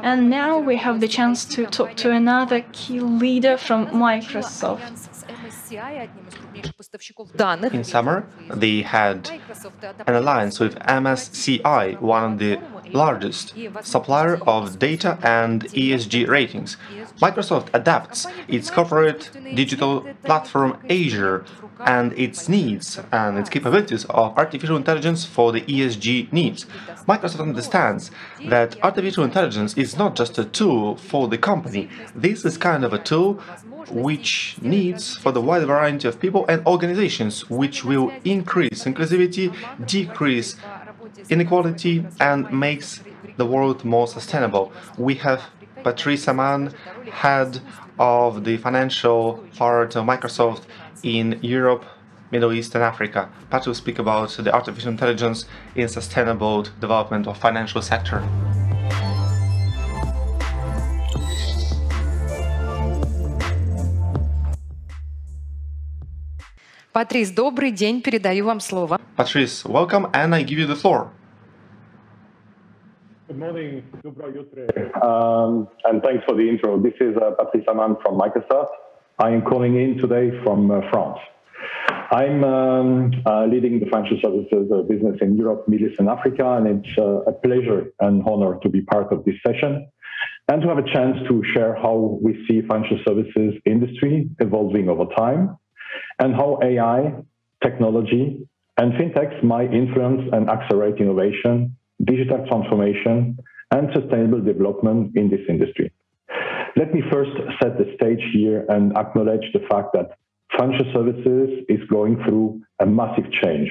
And now we have the chance to talk to another key leader from Microsoft. In summer, they had an alliance with MSCI, one of the largest supplier of data and ESG ratings. Microsoft adapts its corporate digital platform Azure and its needs and its capabilities of artificial intelligence for the ESG needs. Microsoft understands that artificial intelligence is not just a tool for the company. This is kind of a tool which needs for the wide variety of people and organizations, which will increase inclusivity, decrease inequality, and makes the world more sustainable. We have Patrice, Amann, head of the financial part of Microsoft in Europe, Middle East, and Africa. Patrice will speak about the artificial intelligence in sustainable development of financial sector. Patrice, добрый день, передаю вам слово. Patrice, welcome, and I give you the floor. Good morning, Dobro Jutre, and thanks for the intro. This is Patrice Amann from Microsoft. I am calling in today from France. I'm leading the financial services business in Europe, Middle East, and Africa, and it's a pleasure and honor to be part of this session and to have a chance to share how we see financial services industry evolving over time and how AI, technology, and fintechs might influence and accelerate innovation, digital transformation, and sustainable development in this industry. Let me first set the stage here and acknowledge the fact that financial services is going through a massive change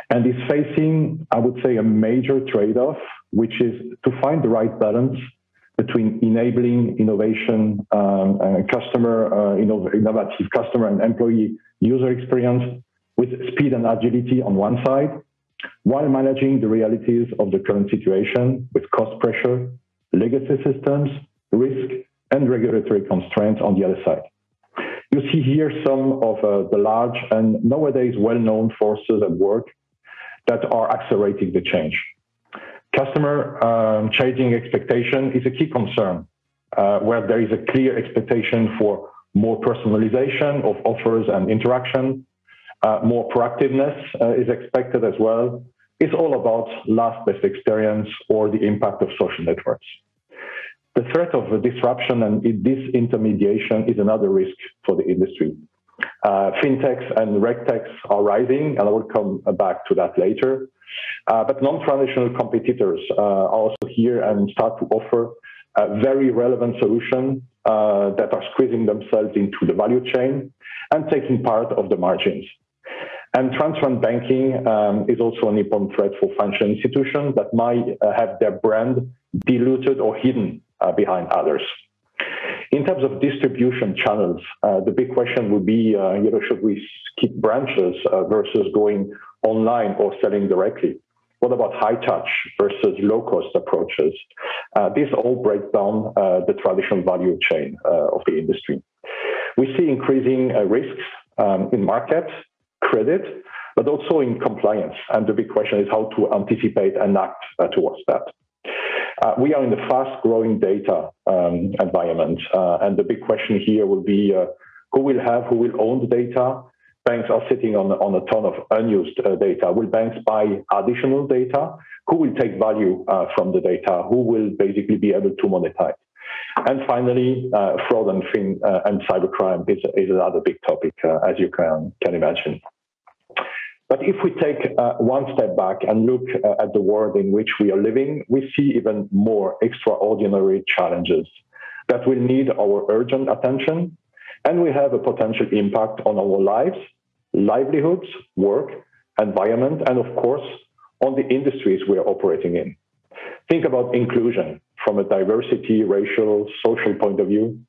and is facing, I would say, a major trade-off, which is to find the right balance between enabling innovation, innovative customer and employee user experience with speed and agility on one side, while managing the realities of the current situation with cost pressure, legacy systems, risk, and regulatory constraints on the other side. You see here some of the large and nowadays well-known forces at work that are accelerating the change. Customer changing expectation is a key concern, where there is a clear expectation for more personalization of offers and interaction. More proactiveness is expected as well. It's all about last best experience or the impact of social networks. The threat of disruption and disintermediation is another risk for the industry. Fintechs and regtechs are rising, and I will come back to that later. But non-traditional competitors are also here and start to offer a very relevant solution that are squeezing themselves into the value chain and taking part of the margins. And transparent banking is also an important threat for financial institutions that might have their brand diluted or hidden behind others. In terms of distribution channels, the big question would be, should we keep branches versus going online or selling directly? What about high touch versus low cost approaches? This all breaks down the traditional value chain of the industry. We see increasing risks in market, credit, but also in compliance. And the big question is how to anticipate and act towards that. We are in the fast-growing data environment, and the big question here will be who will own the data? Banks are sitting on a ton of unused data. Will banks buy additional data? Who will take value from the data? Who will basically be able to monetize? And finally, fraud and cybercrime is another big topic, as you can imagine. But if we take one step back and look at the world in which we are living, we see even more extraordinary challenges that will need our urgent attention, and we have a potential impact on our lives, livelihoods, work, environment, and of course, on the industries we are operating in. Think about inclusion from a diversity, racial, social point of view.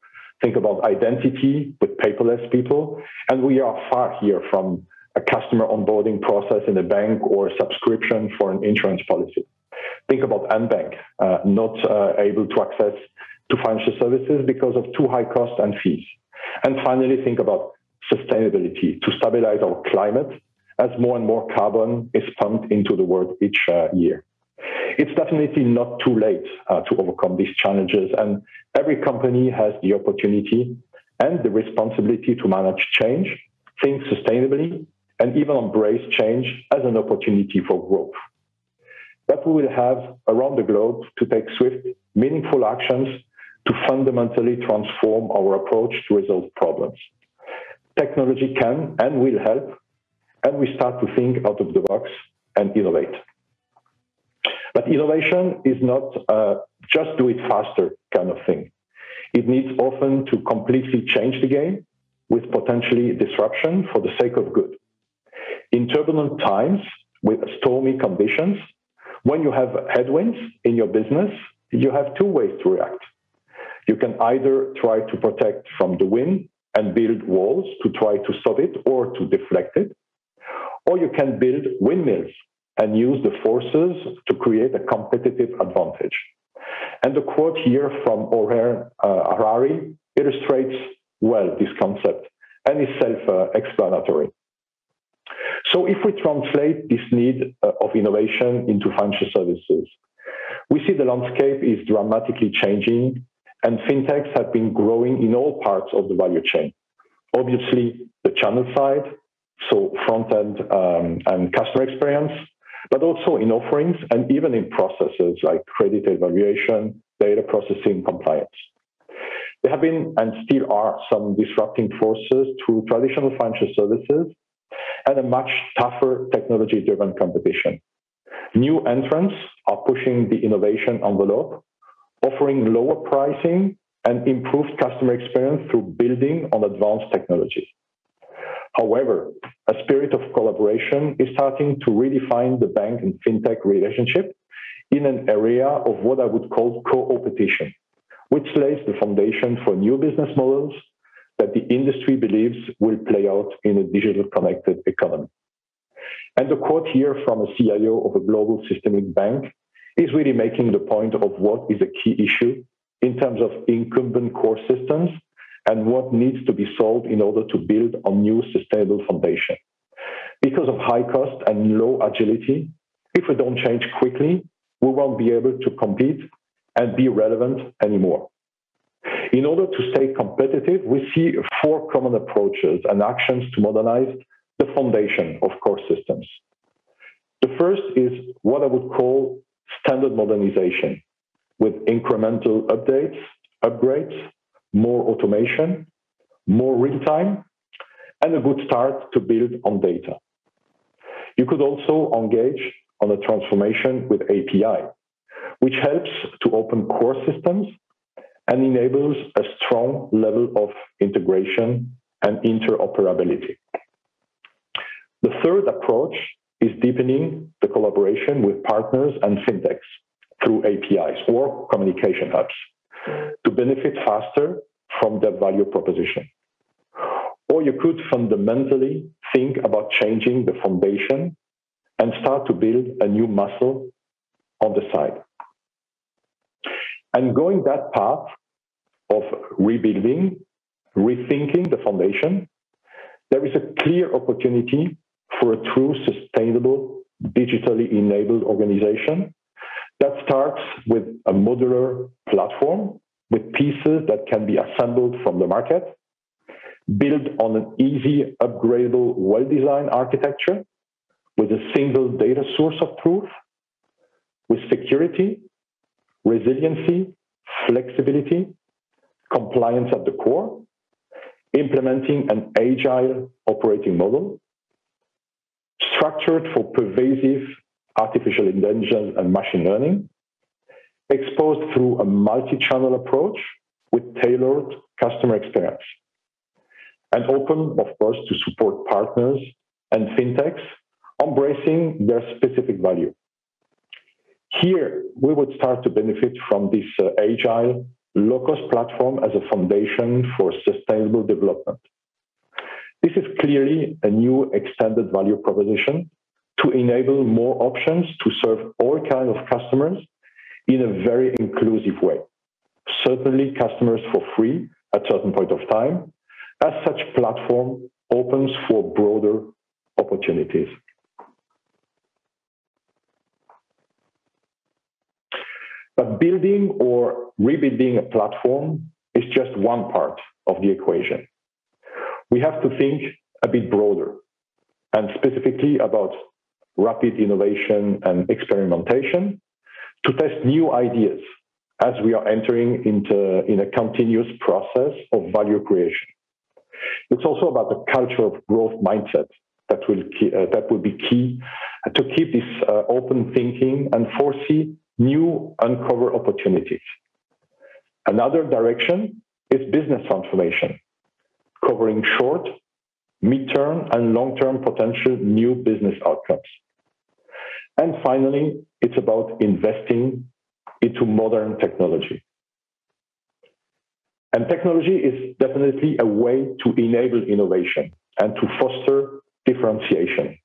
Think about identity with paperless people, and we are far here from a customer onboarding process in a bank or a subscription for an insurance policy. Think about unbank, not able to access to financial services because of too high costs and fees. And finally, think about sustainability to stabilize our climate as more and more carbon is pumped into the world each year. It's definitely not too late to overcome these challenges, and every company has the opportunity and the responsibility to manage change, think sustainably, and even embrace change as an opportunity for growth. But we will have around the globe to take swift, meaningful actions to fundamentally transform our approach to resolve problems. Technology can and will help, and we start to think out of the box and innovate. But innovation is not just do it faster kind of thing. It needs often to completely change the game with potentially disruption for the sake of good. In turbulent times with stormy conditions, when you have headwinds in your business, you have two ways to react. You can either try to protect from the wind and build walls to try to stop it or to deflect it, or you can build windmills and use the forces to create a competitive advantage. And the quote here from Harari illustrates well this concept and is self-explanatory. So if we translate this need of innovation into financial services, we see the landscape is dramatically changing and fintechs have been growing in all parts of the value chain. Obviously, the channel side, so front-end and customer experience, but also in offerings and even in processes like credit evaluation, data processing, compliance. There have been and still are some disrupting forces to traditional financial services and a much tougher technology-driven competition. New entrants are pushing the innovation envelope, offering lower pricing and improved customer experience through building on advanced technologies. However, a spirit of collaboration is starting to redefine the bank and fintech relationship in an area of what I would call co-opetition, which lays the foundation for new business models that the industry believes will play out in a digital connected economy. And the quote here from a CIO of a global systemic bank is really making the point of what is a key issue in terms of incumbent core systems and what needs to be solved in order to build a new sustainable foundation. Because of high cost and low agility, if we don't change quickly, we won't be able to compete and be relevant anymore. In order to stay competitive, we see 4 common approaches and actions to modernize the foundation of core systems. The first is what I would call standard modernization, with incremental updates, upgrades, more automation, more real-time, and a good start to build on data. You could also engage on a transformation with API, which helps to open core systems and enables a strong level of integration and interoperability. The third approach is deepening the collaboration with partners and fintechs through APIs or communication hubs to benefit faster from their value proposition. Or you could fundamentally think about changing the foundation and start to build a new muscle on the side. And going that path of rebuilding, rethinking the foundation, there is a clear opportunity for a true sustainable, digitally enabled organization that starts with a modular platform with pieces that can be assembled from the market, built on an easy, upgradable, well-designed architecture with a single data source of truth, with security, resiliency, flexibility, compliance at the core, implementing an agile operating model, structured for pervasive artificial intelligence and machine learning, exposed through a multi-channel approach with tailored customer experience, and open, of course, to support partners and fintechs embracing their specific value. Here, we would start to benefit from this agile, low-cost platform as a foundation for sustainable development. This is clearly a new extended value proposition to enable more options to serve all kinds of customers in a very inclusive way. Certainly customers for free at a certain point of time, as such platform opens for broader opportunities. But building or rebuilding a platform is just one part of the equation. We have to think a bit broader, and specifically about rapid innovation and experimentation to test new ideas as we are entering in a continuous process of value creation. It's also about the culture of growth mindset that will be key to keep this open thinking and foresee new uncover opportunities. Another direction is business transformation, covering short, mid-term, and long-term potential new business outcomes. And finally, it's about investing into modern technology. And technology is definitely a way to enable innovation and to foster differentiation.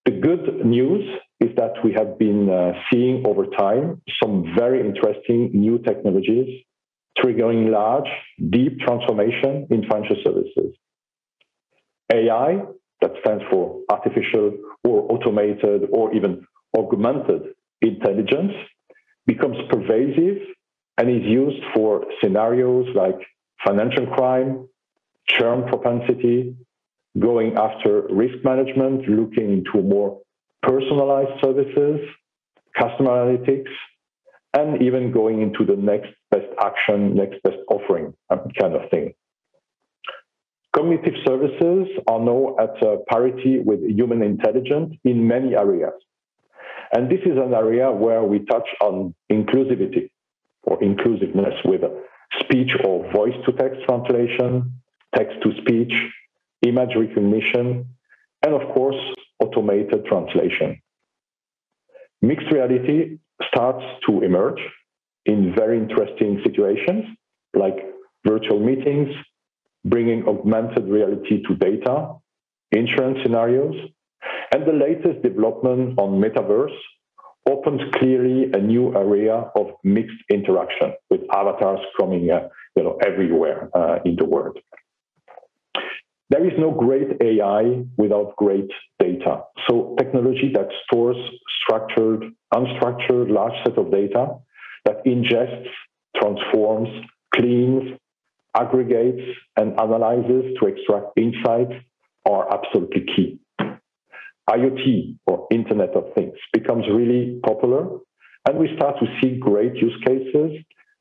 The good news is that we have been seeing over time some very interesting new technologies triggering large, deep transformation in financial services. AI, that stands for artificial or automated or even augmented intelligence, becomes pervasive and is used for scenarios like financial crime, churn propensity, going after risk management, looking into more personalized services, customer analytics, and even going into the next best action, next best offering kind of thing. Cognitive services are now at parity with human intelligence in many areas. And this is an area where we touch on inclusivity or inclusiveness with speech or voice-to-text translation, text-to-speech, image recognition, and of course, automated translation. Mixed reality starts to emerge in very interesting situations like virtual meetings, bringing augmented reality to data, insurance scenarios, and the latest development on metaverse opens clearly a new area of mixed interaction with avatars coming everywhere in the world. There is no great AI without great data. So technology that stores structured, unstructured, large set of data, that ingests, transforms, cleans, aggregates, and analyzes to extract insights are absolutely key. IoT, or Internet of Things, becomes really popular, and we start to see great use cases,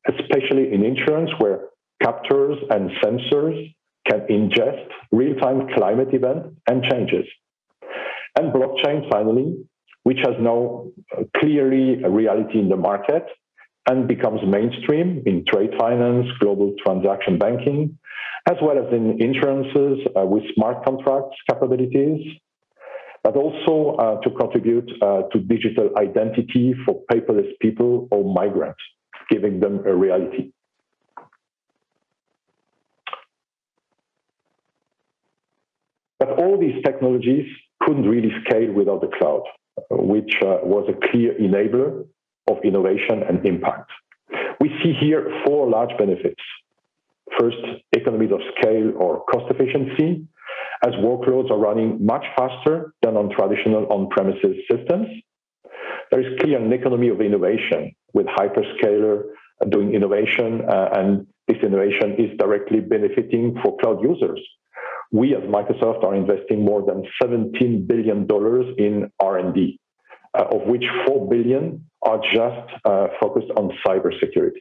especially in insurance, where captors and sensors can ingest real-time climate events and changes. And blockchain, finally, which has now clearly a reality in the market and becomes mainstream in trade finance, global transaction banking, as well as in insurances with smart contracts capabilities, but also to contribute to digital identity for paperless people or migrants, giving them a reality. But all these technologies couldn't really scale without the cloud, which was a clear enabler of innovation and impact. We see here 4 large benefits. First, economies of scale or cost efficiency, as workloads are running much faster than on traditional on-premises systems. There is clearly an economy of innovation with hyperscaler doing innovation, and this innovation is directly benefiting for cloud users. We as Microsoft are investing more than $17 billion in R&D, of which $4 billion are just focused on cybersecurity.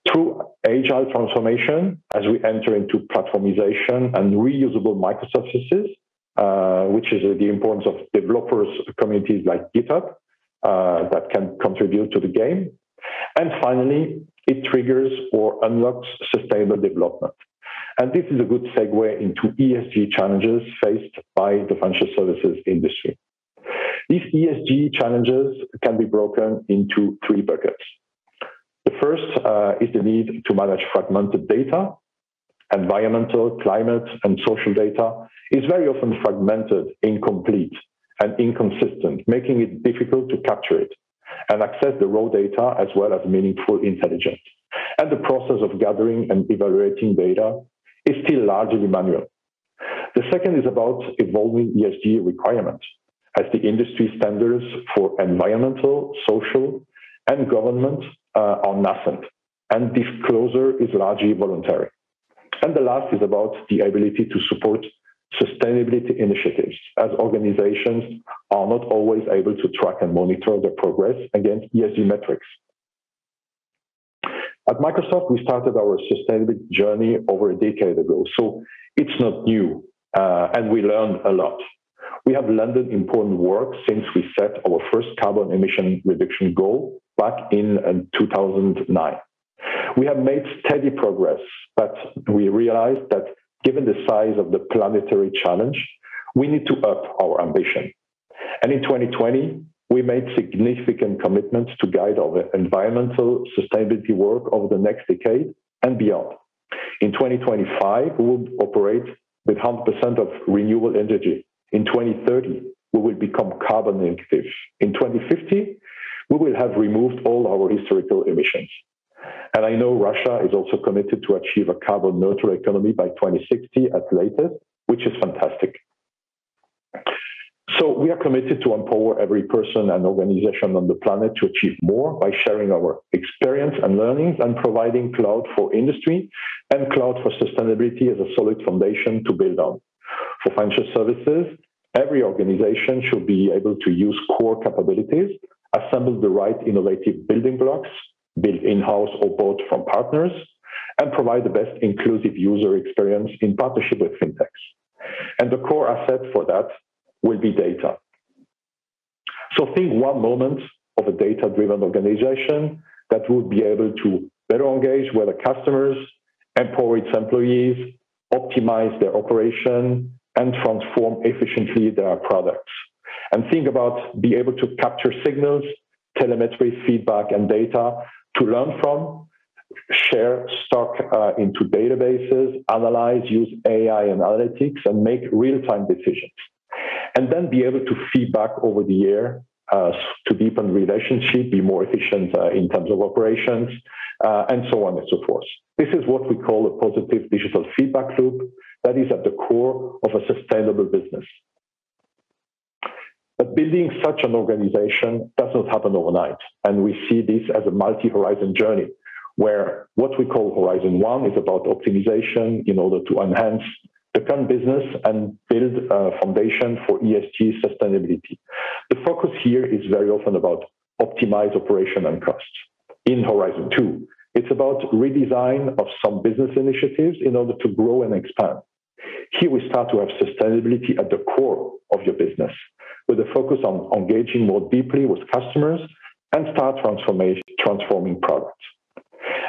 Through agile transformation, as we enter into platformization and reusable microservices, which is the importance of developers communities like GitHub that can contribute to the game. And finally, it triggers or unlocks sustainable development. And this is a good segue into ESG challenges faced by the financial services industry. These ESG challenges can be broken into 3 buckets. The first is the need to manage fragmented data. Environmental, climate, and social data is very often fragmented, incomplete, and inconsistent, making it difficult to capture it and access the raw data as well as meaningful intelligence. And the process of gathering and evaluating data is still largely manual. The second is about evolving ESG requirements, as the industry standards for environmental, social, and government are nascent, and disclosure is largely voluntary. And the last is about the ability to support sustainability initiatives, as organizations are not always able to track and monitor their progress against ESG metrics. At Microsoft, we started our sustainability journey over a decade ago, so it's not new, and we learned a lot. We have landed important work since we set our first carbon emission reduction goal back in 2009. We have made steady progress, but we realized that given the size of the planetary challenge, we need to up our ambition. And in 2020, we made significant commitments to guide our environmental sustainability work over the next decade and beyond. In 2025, we will operate with 100% of renewable energy. In 2030, we will become carbon negative. In 2050, we will have removed all our historical emissions. And I know Russia is also committed to achieve a carbon neutral economy by 2060 at latest, which is fantastic. So we are committed to empower every person and organization on the planet to achieve more by sharing our experience and learnings and providing cloud for industry and cloud for sustainability as a solid foundation to build on. For financial services, every organization should be able to use core capabilities, assemble the right innovative building blocks, build in-house or bought from partners, and provide the best inclusive user experience in partnership with fintechs. And the core asset for that will be data. So think one moment of a data-driven organization that would be able to better engage with the customers, empower its employees, optimize their operation, and transform efficiently their products. And think about being able to capture signals, telemetry, feedback, and data to learn from, share stock into databases, analyze, use AI and analytics, and make real-time decisions. And then be able to feedback over the year to deepen relationship, be more efficient in terms of operations, and so on and so forth. This is what we call a positive digital feedback loop that is at the core of a sustainable business. But building such an organization does not happen overnight, and we see this as a multi-horizon journey, where what we call Horizon 1 is about optimization in order to enhance the current business and build a foundation for ESG sustainability. The focus here is very often about optimize operation and costs. In Horizon 2, it's about redesign of some business initiatives in order to grow and expand. Here we start to have sustainability at the core of your business, with a focus on engaging more deeply with customers and start transforming products.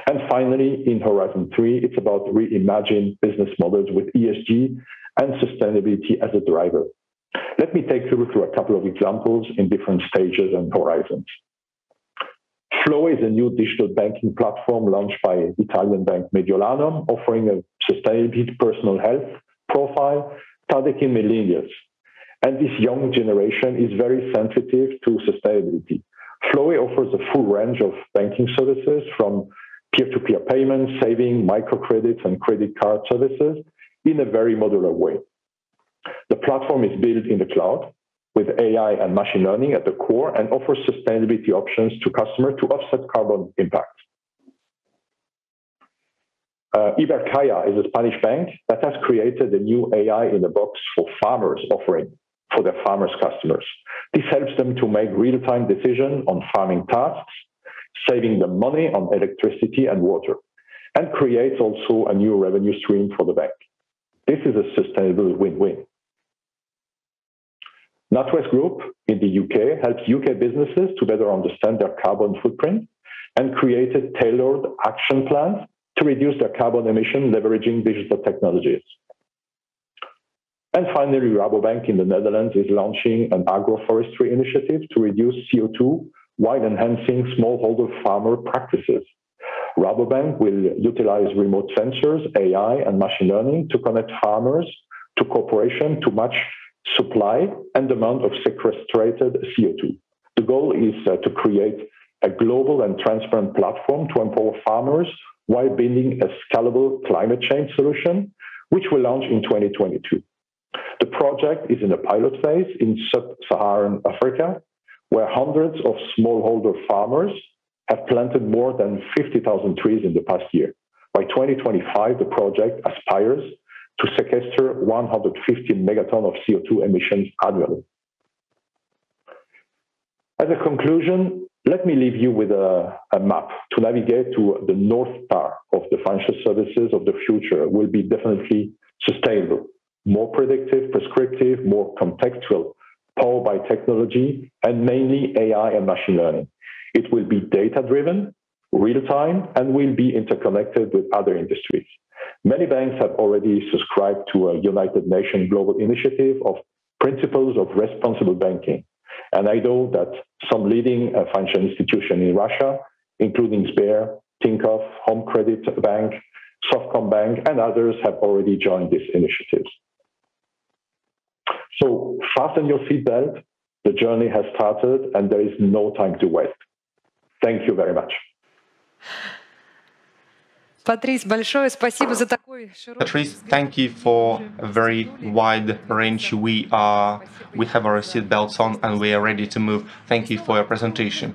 And finally, in Horizon 3, it's about reimagine business models with ESG and sustainability as a driver. Let me take you through a couple of examples in different stages and horizons. Flow is a new digital banking platform launched by Italian bank Mediolanum, offering a sustainability personal health profile targeting millennials. And this young generation is very sensitive to sustainability. Flow offers a full range of banking services from peer-to-peer payments, saving, microcredits, and credit card services in a very modular way. The platform is built in the cloud with AI and machine learning at the core and offers sustainability options to customers to offset carbon impact. Ibercaja is a Spanish bank that has created a new AI in a box for farmers offering for their farmers' customers. This helps them to make real-time decisions on farming tasks, saving them money on electricity and water, and creates also a new revenue stream for the bank. This is a sustainable win-win. NatWest Group in the UK helps UK businesses to better understand their carbon footprint and created tailored action plans to reduce their carbon emission leveraging digital technologies. And finally, Rabobank in the Netherlands is launching an agroforestry initiative to reduce CO2 while enhancing smallholder farmer practices. Rabobank will utilize remote sensors, AI, and machine learning to connect farmers to corporations to match supply and demand of sequestrated CO2. The goal is to create a global and transparent platform to empower farmers while building a scalable climate change solution, which will launch in 2022. The project is in a pilot phase in sub-Saharan Africa, where hundreds of smallholder farmers have planted more than 50,000 trees in the past year. By 2025, the project aspires to sequester 150 megatons of CO2 emissions annually. As a conclusion, let me leave you with a map to navigate to the North Star of the financial services of the future will be definitely sustainable, more predictive, prescriptive, more contextual, powered by technology, and mainly AI and machine learning. It will be data-driven, real-time, and will be interconnected with other industries. Many banks have already subscribed to a United Nations global initiative of principles of responsible banking. And I know that some leading financial institutions in Russia, including Sber, Tinkoff, Home Credit Bank, Softcom Bank, and others have already joined these initiatives. So fasten your seatbelt. The journey has started, and there is no time to waste. Thank you very much. Patrice, большое спасибо за такой широкий Patrice, thank you for a very wide range. We have our seatbelts on and we are ready to move. Thank you for your presentation.